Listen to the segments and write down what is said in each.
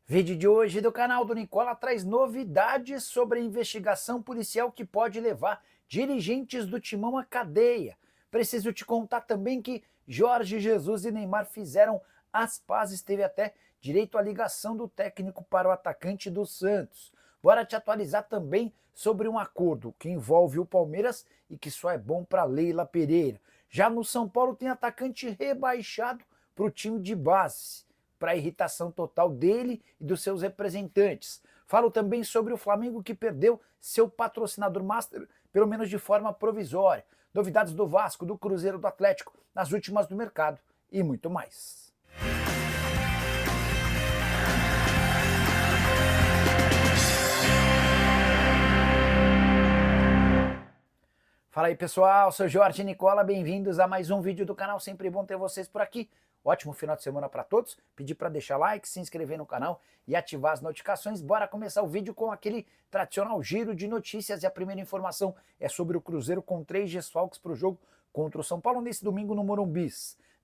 Vídeo de hoje do canal do Nicola traz novidades sobre a investigação policial que pode levar dirigentes do Timão à cadeia. Preciso te contar também que Jorge Jesus e Neymar fizeram as pazes, teve até direito à ligação do técnico para o atacante do Santos. Bora te atualizar também sobre um acordo que envolve o Palmeiras e que só é bom para Leila Pereira. Já no São Paulo tem atacante rebaixado para o time de base, para a irritação total dele e dos seus representantes. Falo também sobre o Flamengo que perdeu seu patrocinador master, pelo menos de forma provisória. Novidades do Vasco, do Cruzeiro, do Atlético, nas últimas do mercado e muito mais. Fala aí pessoal, sou Jorge Nicola, bem-vindos a mais um vídeo do canal, sempre bom ter vocês por aqui. Ótimo final de semana para todos, pedir para deixar like, se inscrever no canal e ativar as notificações. Bora começar o vídeo com aquele tradicional giro de notícias e a primeira informação é sobre o Cruzeiro com 3 desfalques para o jogo contra o São Paulo nesse domingo no Morumbi.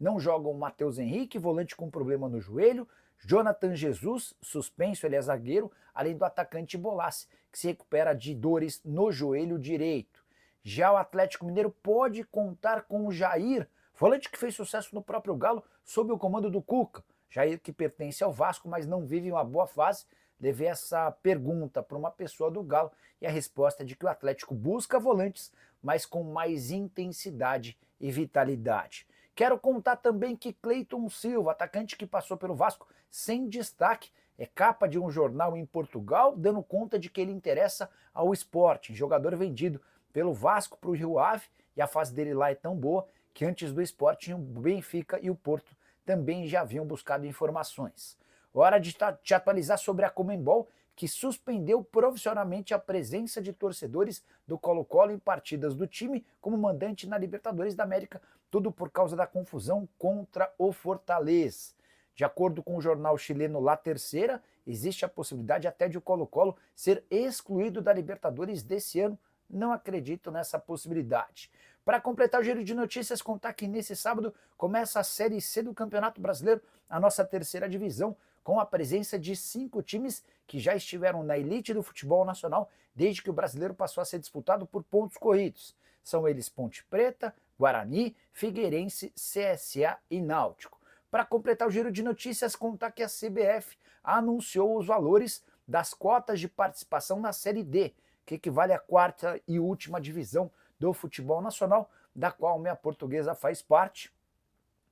Não jogam Matheus Henrique, volante com problema no joelho, Jonathan Jesus, suspenso, ele é zagueiro, além do atacante Bolassi, que se recupera de dores no joelho direito. Já o Atlético Mineiro pode contar com o Jair, volante que fez sucesso no próprio Galo sob o comando do Cuca. Jair que pertence ao Vasco, mas não vive uma boa fase. Levei essa pergunta para uma pessoa do Galo e a resposta é de que o Atlético busca volantes, mas com mais intensidade e vitalidade. Quero contar também que Cleiton Silva, atacante que passou pelo Vasco sem destaque, é capa de um jornal em Portugal, dando conta de que ele interessa ao Sporting, jogador vendido pelo Vasco para o Rio Ave, e a fase dele lá é tão boa que antes do Sporting o Benfica e o Porto também já haviam buscado informações. Hora de te atualizar sobre a Conmebol, que suspendeu provisoriamente a presença de torcedores do Colo-Colo em partidas do time como mandante na Libertadores da América, tudo por causa da confusão contra o Fortaleza. De acordo com o jornal chileno La Terceira, existe a possibilidade até de o Colo-Colo ser excluído da Libertadores desse ano. Não acredito nessa possibilidade. Para completar o giro de notícias, contar que nesse sábado começa a Série C do Campeonato Brasileiro, a nossa terceira divisão, com a presença de 5 times que já estiveram na elite do futebol nacional desde que o brasileiro passou a ser disputado por pontos corridos. São eles Ponte Preta, Guarani, Figueirense, CSA e Náutico. Para completar o giro de notícias, contar que a CBF anunciou os valores das cotas de participação na Série D, que equivale à 4ª e última divisão do futebol nacional, da qual minha Portuguesa faz parte.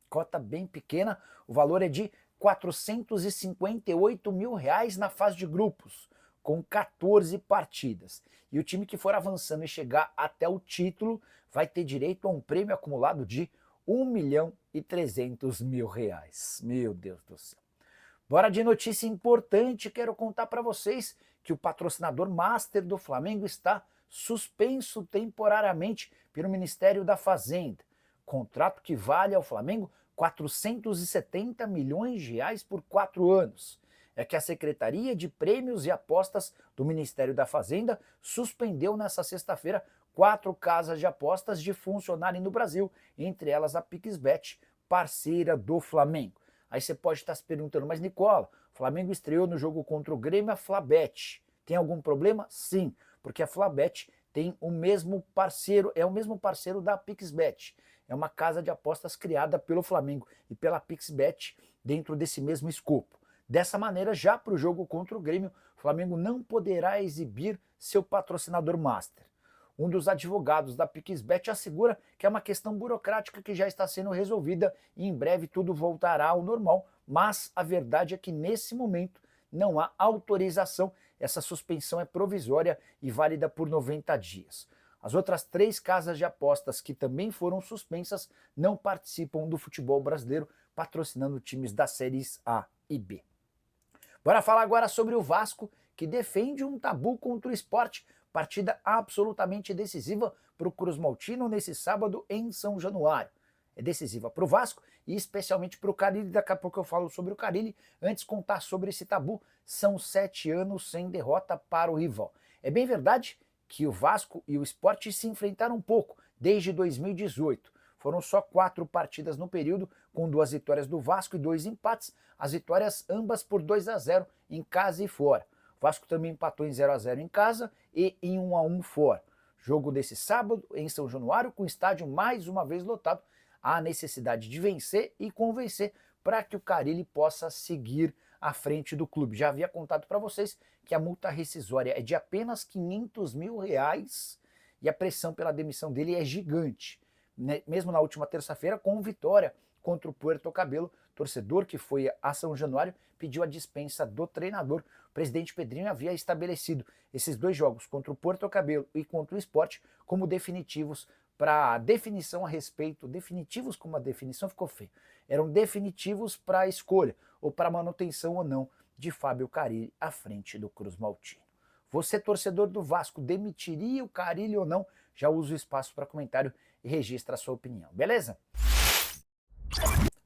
Cota bem pequena, o valor é de R$ 458 mil na fase de grupos, com 14 partidas. E o time que for avançando e chegar até o título vai ter direito a um prêmio acumulado de R$ 1.300.000. Meu Deus do céu. Bora de notícia importante, quero contar para vocês que o patrocinador master do Flamengo está suspenso temporariamente pelo Ministério da Fazenda. Contrato que vale ao Flamengo 470 milhões de reais por 4 anos. É que a Secretaria de Prêmios e Apostas do Ministério da Fazenda suspendeu nesta sexta-feira 4 casas de apostas de funcionarem no Brasil, entre elas a PixBet, parceira do Flamengo. Aí você pode estar se perguntando, mas Nicola, o Flamengo estreou no jogo contra o Grêmio a Flabet. Tem algum problema? Sim, porque a Flabet tem o mesmo parceiro, é o mesmo parceiro da PixBet. É uma casa de apostas criada pelo Flamengo e pela PixBet dentro desse mesmo escopo. Dessa maneira, já para o jogo contra o Grêmio, o Flamengo não poderá exibir seu patrocinador master. Um dos advogados da PixBet assegura que é uma questão burocrática que já está sendo resolvida e em breve tudo voltará ao normal, mas a verdade é que nesse momento não há autorização, essa suspensão é provisória e válida por 90 dias. As outras 3 casas de apostas que também foram suspensas não participam do futebol brasileiro, patrocinando times das séries A e B. Bora falar agora sobre o Vasco, que defende um tabu contra o Sport, partida absolutamente decisiva para o Cruz Maltino nesse sábado em São Januário. É decisiva para o Vasco e especialmente para o Carille, daqui a pouco eu falo sobre o Carille. Antes contar sobre esse tabu, são 7 anos sem derrota para o rival. É bem verdade que o Vasco e o Sport se enfrentaram um pouco desde 2018. Foram só 4 partidas no período, com 2 vitórias do Vasco e 2 empates, as vitórias ambas por 2-0 em casa e fora. O Vasco também empatou em 0-0 em casa e em 1-1 fora. Jogo desse sábado em São Januário, com o estádio mais uma vez lotado, há necessidade de vencer e convencer para que o Carille possa seguir à frente do clube. Já havia contado para vocês que a multa rescisória é de apenas R$500 mil e a pressão pela demissão dele é gigante. Mesmo na última terça-feira, com vitória contra o Puerto Cabelo, torcedor que foi a São Januário pediu a dispensa do treinador. O presidente Pedrinho havia estabelecido esses 2 jogos, contra o Puerto Cabelo e contra o Sport, como definitivos para definição a respeito, definitivos como a definição ficou feio, eram definitivos para a escolha ou para manutenção ou não de Fábio Carille à frente do Cruz Maltino. Você, torcedor do Vasco, demitiria o Carille ou não? Já usa o espaço para comentário e registra a sua opinião, beleza?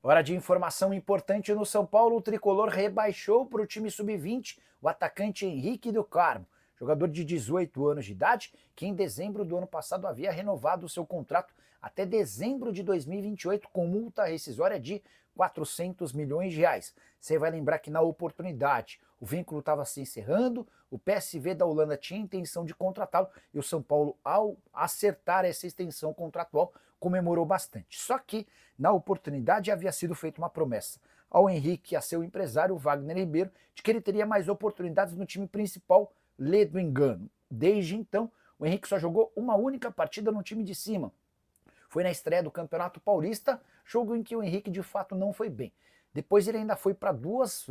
Hora de informação importante no São Paulo, o tricolor rebaixou para o time sub-20 o atacante Henrique do Carmo, jogador de 18 anos de idade, que em dezembro do ano passado havia renovado o seu contrato até dezembro de 2028 com multa rescisória de R$400 milhões. Você vai lembrar que na oportunidade o vínculo estava se encerrando, o PSV da Holanda tinha intenção de contratá-lo e o São Paulo, ao acertar essa extensão contratual, comemorou bastante. Só que na oportunidade havia sido feita uma promessa ao Henrique e a seu empresário Wagner Ribeiro de que ele teria mais oportunidades no time principal, lê do engano. Desde então, o Henrique só jogou uma única partida no time de cima. Foi na estreia do Campeonato Paulista, jogo em que o Henrique de fato não foi bem. Depois ele ainda foi para 2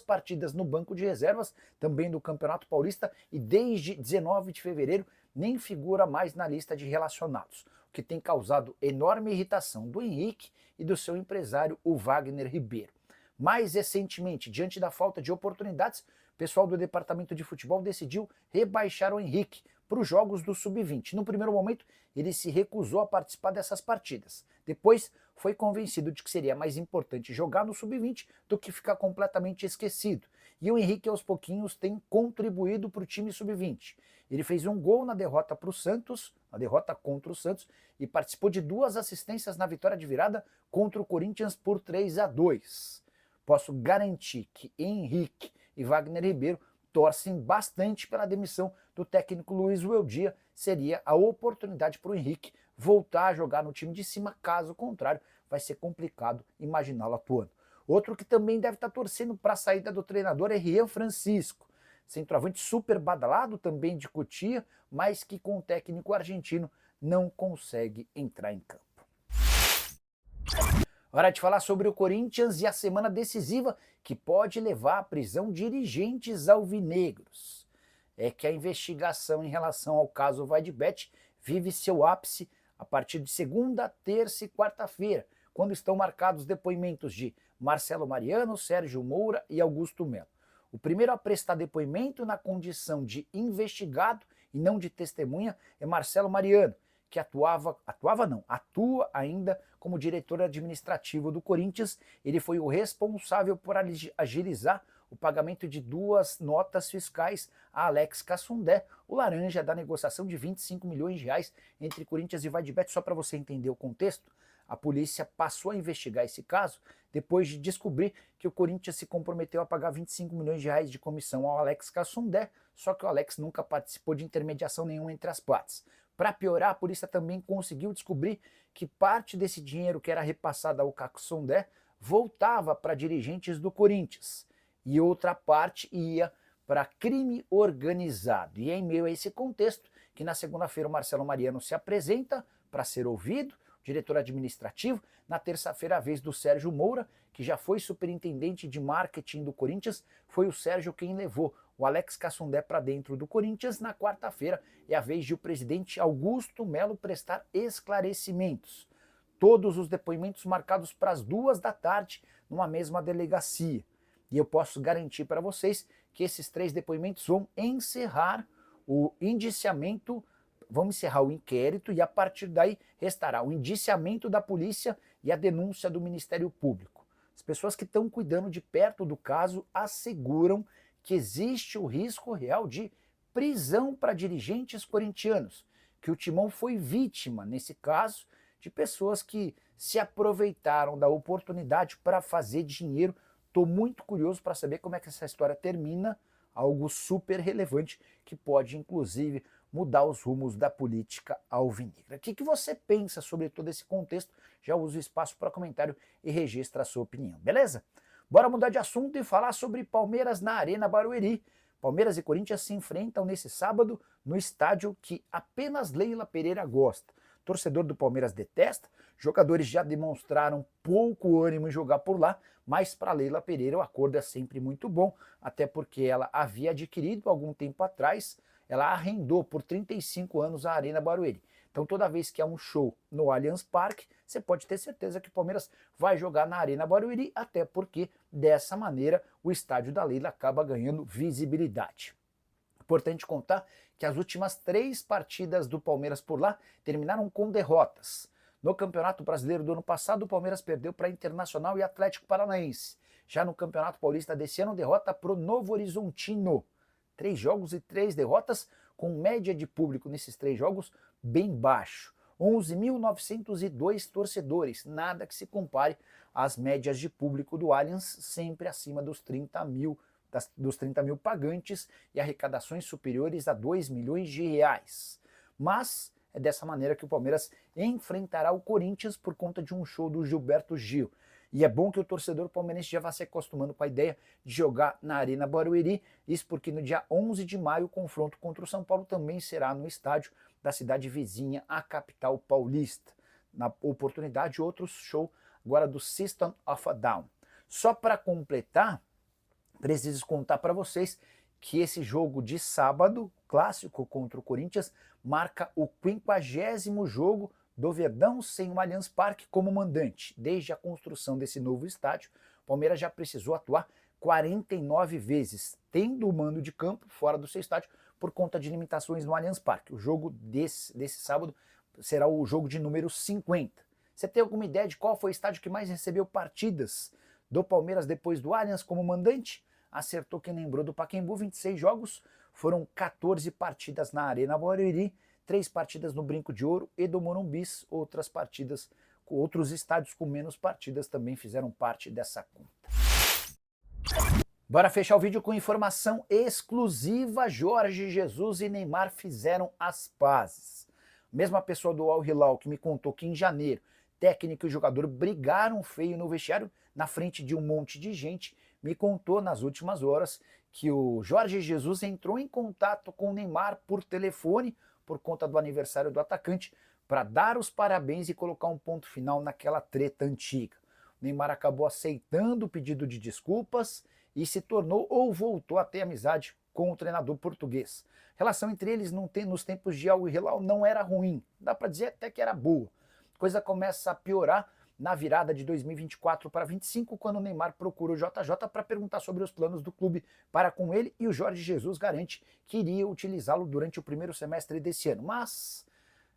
partidas no banco de reservas, também do Campeonato Paulista, e desde 19 de fevereiro nem figura mais na lista de relacionados, o que tem causado enorme irritação do Henrique e do seu empresário, o Wagner Ribeiro. Mais recentemente, diante da falta de oportunidades, o pessoal do departamento de futebol decidiu rebaixar o Henrique para os jogos do Sub-20. No primeiro momento, ele se recusou a participar dessas partidas. Depois, foi convencido de que seria mais importante jogar no Sub-20 do que ficar completamente esquecido. E o Henrique, aos pouquinhos, tem contribuído para o time Sub-20. Ele fez um gol na derrota para o Santos, na derrota contra o Santos, e participou de 2 assistências na vitória de virada contra o Corinthians por 3-2. Posso garantir que Henrique e Wagner Ribeiro torcem bastante pela demissão do técnico Luiz Weldia. Seria a oportunidade para o Henrique voltar a jogar no time de cima, caso contrário vai ser complicado imaginá-lo atuando. Outro que também deve estar torcendo para a saída do treinador é Rian Francisco, centroavante super badalado também de Cotia, mas que com o técnico argentino não consegue entrar em campo. Hora de falar sobre o Corinthians e a semana decisiva que pode levar à prisão dirigentes alvinegros. É que a investigação em relação ao caso Vaidbet vive seu ápice a partir de segunda, terça e quarta-feira, quando estão marcados depoimentos de Marcelo Mariano, Sérgio Moura e Augusto Melo. O primeiro a prestar depoimento na condição de investigado e não de testemunha é Marcelo Mariano, que atua ainda como diretor administrativo do Corinthians. Ele foi o responsável por agilizar o pagamento de 2 notas fiscais a Alex Cassundé, o laranja da negociação de R$25 milhões entre Corinthians e Vaidbet. Só para você entender o contexto, a polícia passou a investigar esse caso depois de descobrir que o Corinthians se comprometeu a pagar R$25 milhões de comissão ao Alex Cassundé, só que o Alex nunca participou de intermediação nenhuma entre as partes. Para piorar, a polícia também conseguiu descobrir que parte desse dinheiro que era repassado ao Cassundé voltava para dirigentes do Corinthians e outra parte ia para crime organizado. E é em meio a esse contexto que na segunda-feira o Marcelo Mariano se apresenta para ser ouvido, diretor administrativo. Na terça-feira, a vez do Sérgio Moura, que já foi superintendente de marketing do Corinthians, foi o Sérgio quem levou o Alex Cassundé para dentro do Corinthians. Na quarta-feira é a vez de o presidente Augusto Melo prestar esclarecimentos. Todos os depoimentos marcados para as 2 da tarde numa mesma delegacia. E eu posso garantir para vocês que esses 3 depoimentos vão encerrar o indiciamento, vão encerrar o inquérito e a partir daí restará o indiciamento da polícia e a denúncia do Ministério Público. As pessoas que estão cuidando de perto do caso asseguram que existe o risco real de prisão para dirigentes corintianos, que o Timão foi vítima, nesse caso, de pessoas que se aproveitaram da oportunidade para fazer dinheiro. Estou muito curioso para saber como é que essa história termina, algo super relevante que pode inclusive mudar os rumos da política alvinegra. O que você pensa sobre todo esse contexto? Já usa o espaço para comentário e registra a sua opinião, beleza? Bora mudar de assunto e falar sobre Palmeiras na Arena Barueri. Palmeiras e Corinthians se enfrentam nesse sábado no estádio que apenas Leila Pereira gosta. Torcedor do Palmeiras detesta, jogadores já demonstraram pouco ânimo em jogar por lá, mas para Leila Pereira o acordo é sempre muito bom, até porque ela havia adquirido algum tempo atrás, ela arrendou por 35 anos a Arena Barueri. Então toda vez que há um show no Allianz Parque, você pode ter certeza que o Palmeiras vai jogar na Arena Barueri, até porque dessa maneira o estádio da Leila acaba ganhando visibilidade. Importante contar que as últimas 3 partidas do Palmeiras por lá terminaram com derrotas. No Campeonato Brasileiro do ano passado, o Palmeiras perdeu para Internacional e Atlético Paranaense. Já no Campeonato Paulista desse ano, derrota para o Novo Horizontino. 3 jogos e 3 derrotas, com média de público nesses 3 jogos bem baixo. 11.902 torcedores, nada que se compare às médias de público do Allianz, sempre acima dos 30 mil pagantes e arrecadações superiores a 2 milhões de reais. Mas é dessa maneira que o Palmeiras enfrentará o Corinthians por conta de um show do Gilberto Gil. E é bom que o torcedor palmeirense já vá se acostumando com a ideia de jogar na Arena Barueri, isso porque no dia 11 de maio o confronto contra o São Paulo também será no estádio da cidade vizinha, a capital paulista. Na oportunidade, outro show agora do System of a Down. Só para completar, preciso contar para vocês que esse jogo de sábado, clássico contra o Corinthians, marca o 50º jogo do Verdão sem o Allianz Parque como mandante. Desde a construção desse novo estádio, o Palmeiras já precisou atuar 49 vezes, tendo o mando de campo fora do seu estádio por conta de limitações no Allianz Parque. O jogo desse sábado será o jogo de número 50. Você tem alguma ideia de qual foi o estádio que mais recebeu partidas do Palmeiras depois do Allianz como mandante? Acertou quem lembrou do Pacaembu, 26 jogos, foram 14 partidas na Arena Barueri, 3 partidas no Brinco de Ouro e do Morumbis, outras partidas, outros estádios com menos partidas também fizeram parte dessa conta. Bora fechar o vídeo com informação exclusiva: Jorge Jesus e Neymar fizeram as pazes. Mesma pessoa do Al Hilal que me contou que em janeiro técnico e jogador brigaram feio no vestiário na frente de um monte de gente, me contou nas últimas horas que o Jorge Jesus entrou em contato com o Neymar por telefone por conta do aniversário do atacante para dar os parabéns e colocar um ponto final naquela treta antiga. O Neymar acabou aceitando o pedido de desculpas e se tornou ou voltou a ter amizade com o treinador português. A relação entre eles nos tempos de Al Hilal não era ruim, dá para dizer até que era boa. A coisa começa a piorar na virada de 2024 para 2025, quando o Neymar procura o JJ para perguntar sobre os planos do clube para com ele, e o Jorge Jesus garante que iria utilizá-lo durante o primeiro semestre desse ano. Mas,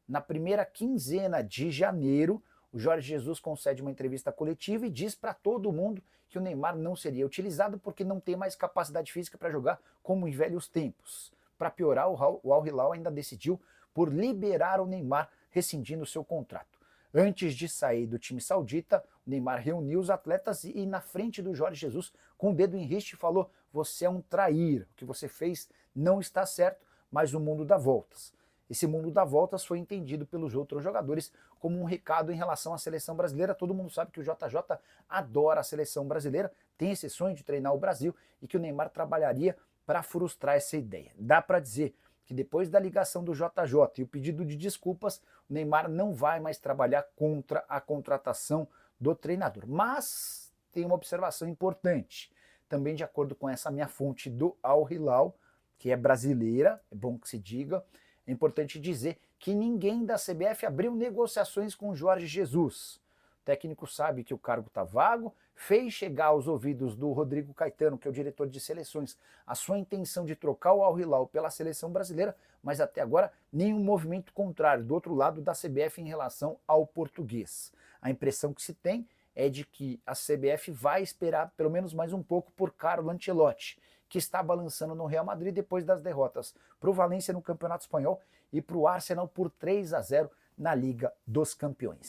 na primeira quinzena de janeiro, o Jorge Jesus concede uma entrevista coletiva e diz para todo mundo que o Neymar não seria utilizado porque não tem mais capacidade física para jogar como em velhos tempos. Para piorar, o Al Hilal ainda decidiu por liberar o Neymar, rescindindo seu contrato. Antes de sair do time saudita, o Neymar reuniu os atletas e na frente do Jorge Jesus, com o dedo em riste, falou: "Você é um traíra, o que você fez não está certo, mas o mundo dá voltas." Esse mundo dá voltas foi entendido pelos outros jogadores como um recado em relação à seleção brasileira. Todo mundo sabe que o JJ adora a seleção brasileira, tem esse sonho de treinar o Brasil e que o Neymar trabalharia para frustrar essa ideia. Dá para dizer que depois da ligação do JJ e o pedido de desculpas, o Neymar não vai mais trabalhar contra a contratação do treinador. Mas tem uma observação importante, também de acordo com essa minha fonte do Al Hilal, que é brasileira, é bom que se diga, é importante dizer que ninguém da CBF abriu negociações com o Jorge Jesus. O técnico sabe que o cargo está vago, fez chegar aos ouvidos do Rodrigo Caetano, que é o diretor de seleções, a sua intenção de trocar o Al Hilal pela seleção brasileira, mas até agora nenhum movimento contrário do outro lado da CBF em relação ao português. A impressão que se tem é de que a CBF vai esperar pelo menos mais um pouco por Carlo Ancelotti, que está balançando no Real Madrid depois das derrotas para o Valência no Campeonato Espanhol e para o Arsenal por 3-0 na Liga dos Campeões.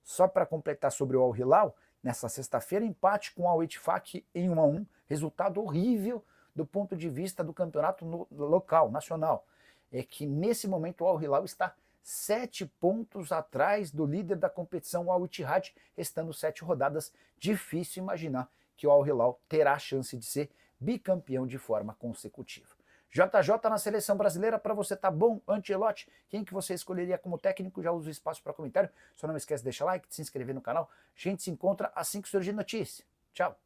Só para completar sobre o Al Hilal, nessa sexta-feira, empate com o Al Ettifaq em 1-1, resultado horrível do ponto de vista do campeonato local, nacional. É que nesse momento o Al Hilal está 7 pontos atrás do líder da competição, o Al Ittihad, restando 7 rodadas. Difícil imaginar que o Al Hilal terá a chance de ser bicampeão de forma consecutiva. JJ na seleção brasileira, para você tá bom? Ancelotti, quem que você escolheria como técnico? Já usa o espaço para comentário. Só não esquece de deixar like, de se inscrever no canal. A gente se encontra assim que surgir notícia. Tchau!